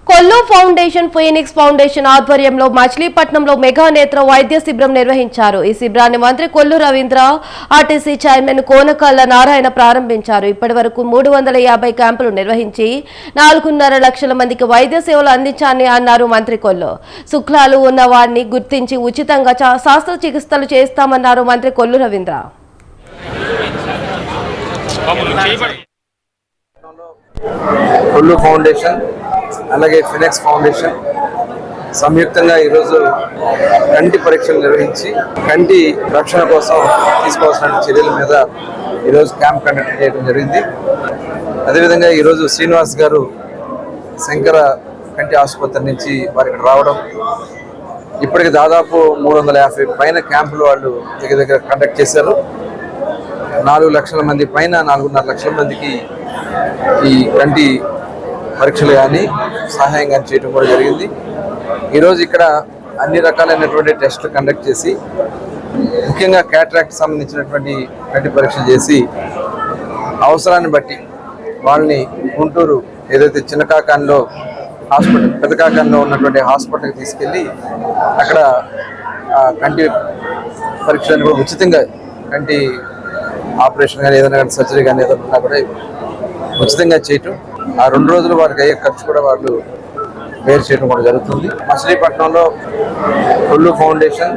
Kollu foundation Phoenix foundation ఆధ్వర్యంలో మచిలీపట్నంలో mega నేత్ర వైద్య శిబిరం నిర్వహించారు. ఈ శిబిరాన్ని మంత్రి కొల్లు రవీంద్ర, ఆర్టీసీ చైర్మన్ కోనకల్ల నారాయణ ప్రారంభించారు. ఇప్పటి వరకు 350 క్యాంపులు నిర్వహించి 4.5 లక్షల మందికి వైద్య సేవలు అందించాలని అన్నారు మంత్రి కొల్లు. శుక్లాలు ఉన్న వారిని గుర్తించి ఉచితంగా శస్త్రచికిత్సలు చేస్తామన్నారు మంత్రి కొల్లు రవీంద్ర. కొల్లు ఫౌండేషన్ అలాగే ఫినిక్స్ ఫౌండేషన్ సంయుక్తంగా ఈరోజు కంటి పరీక్షలు నిర్వహించి కంటి రక్షణ కోసం తీసుకోవాల్సిన చర్యల మీద ఈరోజు క్యాంప్ కండక్ట్ చేయడం జరిగింది. అదేవిధంగా ఈరోజు శ్రీనివాస్ గారు శంకర కంటి ఆసుపత్రి నుంచి వారికి రావడం, ఇప్పటికి దాదాపు 350 పైన క్యాంపులు వాళ్ళు దగ్గర కండక్ట్ చేశారు. 4 లక్షల మంది పైన 4.5 లక్షల మందికి ఈ కంటి పరీక్షలు కానీ సహాయం కానీ చేయడం కూడా జరిగింది. ఈరోజు ఇక్కడ అన్ని రకాలైనటువంటి టెస్టులు కండక్ట్ చేసి ముఖ్యంగా క్యాటరాక్ట్ సంబంధించినటువంటి కంటి పరీక్షలు చేసి అవసరాన్ని బట్టి వాళ్ళని గుంటూరు ఏదైతే చిన్నకాకాన్లో హాస్పిటల్ పెద్దకాకాన్లో ఉన్నటువంటి హాస్పిటల్కి తీసుకెళ్ళి అక్కడ కంటి పరీక్షలను కూడా ఉచితంగా కంటి ఆపరేషన్ కానీ ఏదైనా కానీ సర్జరీ కానీ ఏదైనా ఉన్నా కూడా ఉచితంగా చేయటం, ఆ 2 రోజులు వారికి అయ్యే ఖర్చు కూడా వాళ్ళు వేరు చేయడం కూడా జరుగుతుంది. మచిలీపట్నంలో కొల్లు ఫౌండేషన్